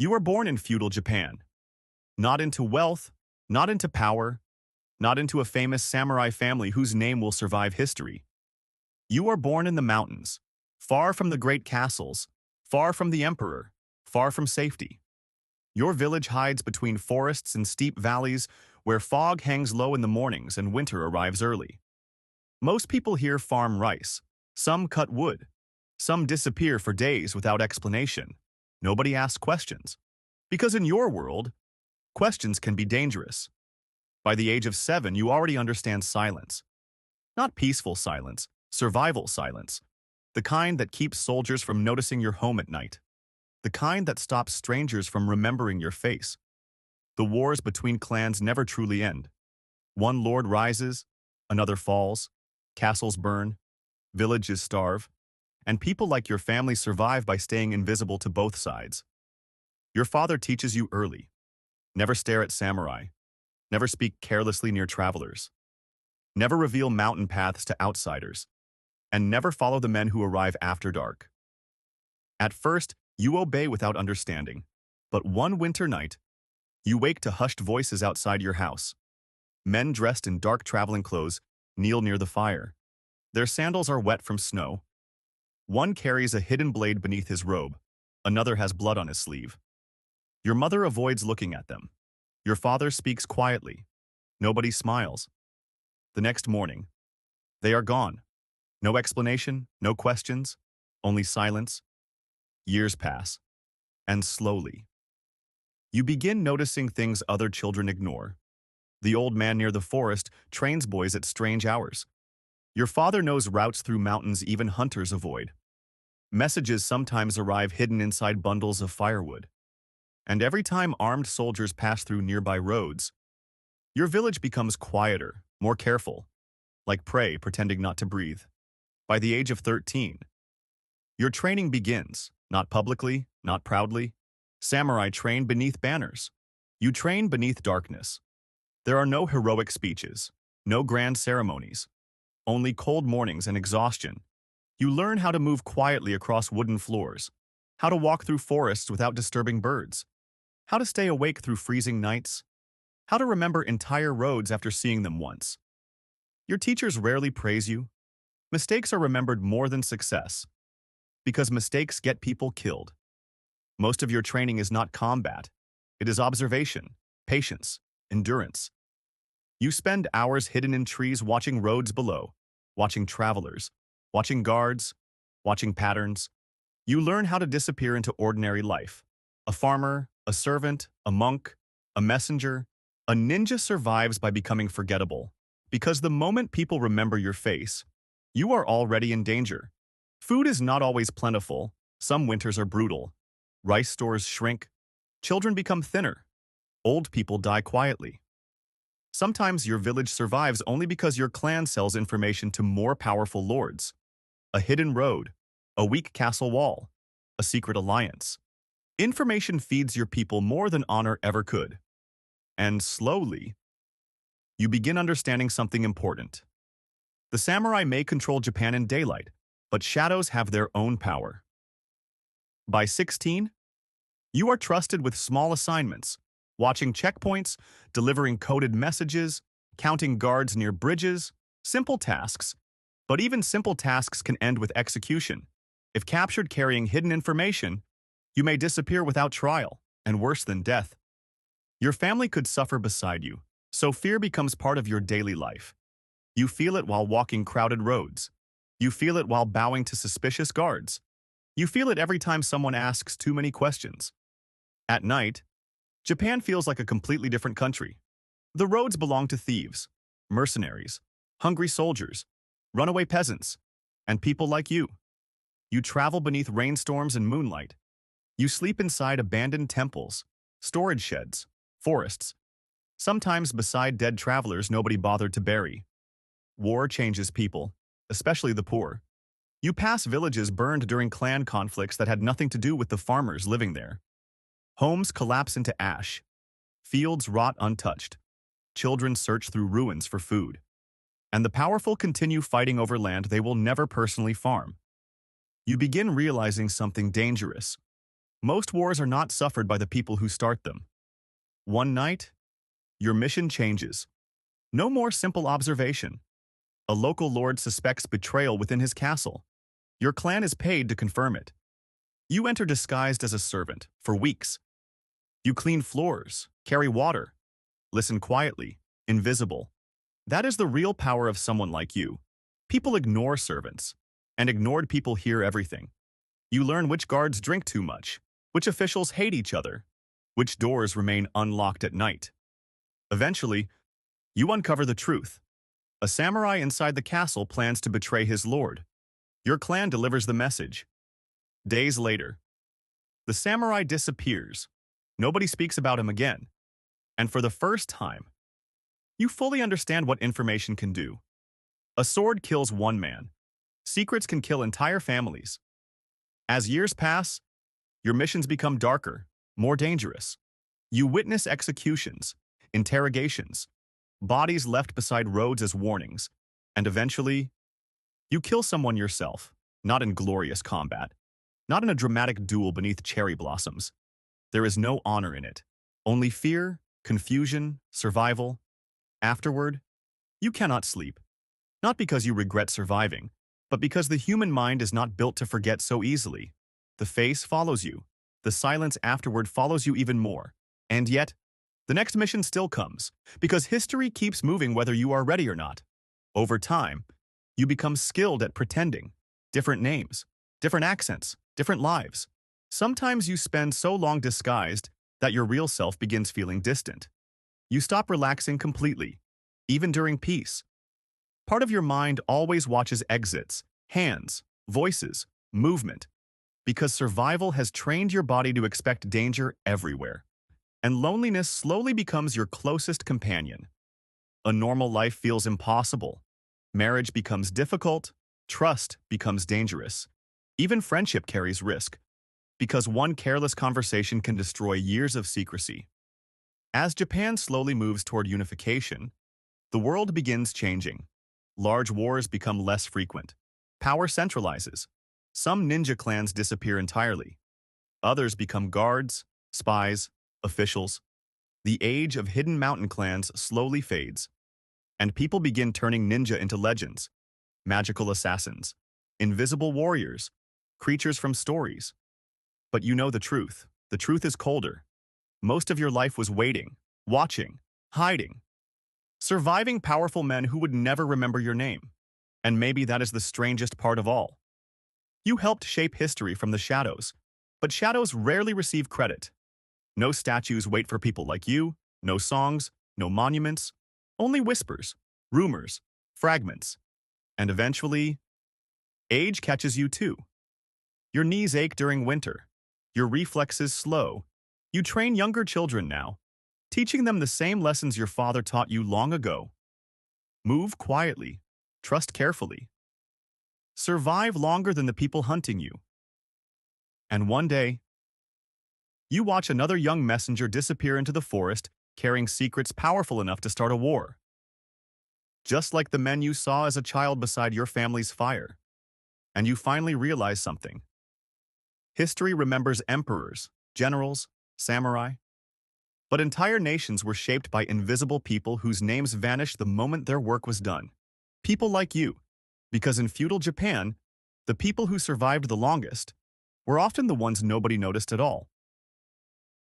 You were born in feudal Japan, not into wealth, not into power, not into a famous samurai family whose name will survive history. You are born in the mountains, far from the great castles, far from the emperor, far from safety. Your village hides between forests and steep valleys where fog hangs low in the mornings and winter arrives early. Most people here farm rice, some cut wood, some disappear for days without explanation. Nobody asks questions. Because in your world, questions can be dangerous. By the age of 7, you already understand silence. Not peaceful silence, survival silence. The kind that keeps soldiers from noticing your home at night. The kind that stops strangers from remembering your face. The wars between clans never truly end. One lord rises, another falls, castles burn, villages starve, and people like your family survive by staying invisible to both sides. Your father teaches you early. Never stare at samurai. Never speak carelessly near travelers. Never reveal mountain paths to outsiders. And never follow the men who arrive after dark. At first, you obey without understanding. But one winter night, you wake to hushed voices outside your house. Men dressed in dark traveling clothes kneel near the fire. Their sandals are wet from snow. One carries a hidden blade beneath his robe. Another has blood on his sleeve. Your mother avoids looking at them. Your father speaks quietly. Nobody smiles. The next morning, they are gone. No explanation, no questions, only silence. Years pass, and slowly, you begin noticing things other children ignore. The old man near the forest trains boys at strange hours. Your father knows routes through mountains even hunters avoid. Messages sometimes arrive hidden inside bundles of firewood. And every time armed soldiers pass through nearby roads, your village becomes quieter, more careful, like prey pretending not to breathe. By the age of 13, your training begins, not publicly, not proudly. Samurai train beneath banners. You train beneath darkness. There are no heroic speeches, no grand ceremonies, only cold mornings and exhaustion. You learn how to move quietly across wooden floors, how to walk through forests without disturbing birds, how to stay awake through freezing nights, how to remember entire roads after seeing them once. Your teachers rarely praise you. Mistakes are remembered more than success, because mistakes get people killed. Most of your training is not combat. It is observation, patience, endurance. You spend hours hidden in trees watching roads below, watching travelers, watching guards, watching patterns. You learn how to disappear into ordinary life. A farmer, a servant, a monk, a messenger, a ninja survives by becoming forgettable. Because the moment people remember your face, you are already in danger. Food is not always plentiful. Some winters are brutal. Rice stores shrink. Children become thinner. Old people die quietly. Sometimes your village survives only because your clan sells information to more powerful lords. A hidden road, a weak castle wall, a secret alliance. Information feeds your people more than honor ever could. And slowly, you begin understanding something important. The samurai may control Japan in daylight, but shadows have their own power. By 16, you are trusted with small assignments, watching checkpoints, delivering coded messages, counting guards near bridges, simple tasks. But even simple tasks can end with execution. If captured carrying hidden information, you may disappear without trial, and worse than death. Your family could suffer beside you, so fear becomes part of your daily life. You feel it while walking crowded roads. You feel it while bowing to suspicious guards. You feel it every time someone asks too many questions. At night, Japan feels like a completely different country. The roads belong to thieves, mercenaries, hungry soldiers, runaway peasants, and people like you. You travel beneath rainstorms and moonlight. You sleep inside abandoned temples, storage sheds, forests, sometimes beside dead travelers nobody bothered to bury. War changes people, especially the poor. You pass villages burned during clan conflicts that had nothing to do with the farmers living there. Homes collapse into ash. Fields rot untouched. Children search through ruins for food. And the powerful continue fighting over land they will never personally farm. You begin realizing something dangerous. Most wars are not suffered by the people who start them. One night, your mission changes. No more simple observation. A local lord suspects betrayal within his castle. Your clan is paid to confirm it. You enter disguised as a servant for weeks. You clean floors, carry water, listen quietly, invisible. That is the real power of someone like you. People ignore servants, and ignored people hear everything. You learn which guards drink too much, which officials hate each other, which doors remain unlocked at night. Eventually, you uncover the truth. A samurai inside the castle plans to betray his lord. Your clan delivers the message. Days later, the samurai disappears. Nobody speaks about him again. And for the first time, you fully understand what information can do. A sword kills one man. Secrets can kill entire families. As years pass, your missions become darker, more dangerous. You witness executions, interrogations, bodies left beside roads as warnings, and eventually, you kill someone yourself, not in glorious combat, not in a dramatic duel beneath cherry blossoms. There is no honor in it, only fear, confusion, survival. Afterward, you cannot sleep, not because you regret surviving, but because the human mind is not built to forget so easily. The face follows you. The silence afterward follows you even more. And yet, the next mission still comes, because history keeps moving whether you are ready or not. Over time, you become skilled at pretending. Different names, different accents, different lives. Sometimes you spend so long disguised that your real self begins feeling distant. You stop relaxing completely, even during peace. Part of your mind always watches exits, hands, voices, movement, because survival has trained your body to expect danger everywhere. And loneliness slowly becomes your closest companion. A normal life feels impossible. Marriage becomes difficult. Trust becomes dangerous. Even friendship carries risk, because one careless conversation can destroy years of secrecy. As Japan slowly moves toward unification, the world begins changing. Large wars become less frequent. Power centralizes. Some ninja clans disappear entirely. Others become guards, spies, officials. The age of hidden mountain clans slowly fades, and people begin turning ninja into legends, magical assassins, invisible warriors, creatures from stories. But you know the truth. The truth is colder. Most of your life was waiting, watching, hiding, surviving powerful men who would never remember your name. And maybe that is the strangest part of all. You helped shape history from the shadows, but shadows rarely receive credit. No statues wait for people like you, no songs, no monuments, only whispers, rumors, fragments. And eventually, age catches you too. Your knees ache during winter. Your reflexes slow. You train younger children now, teaching them the same lessons your father taught you long ago. Move quietly. Trust carefully. Survive longer than the people hunting you. And one day, you watch another young messenger disappear into the forest, carrying secrets powerful enough to start a war. Just like the men you saw as a child beside your family's fire. And you finally realize something. History remembers emperors, generals, samurai. But entire nations were shaped by invisible people whose names vanished the moment their work was done. People like you. Because in feudal Japan, the people who survived the longest were often the ones nobody noticed at all.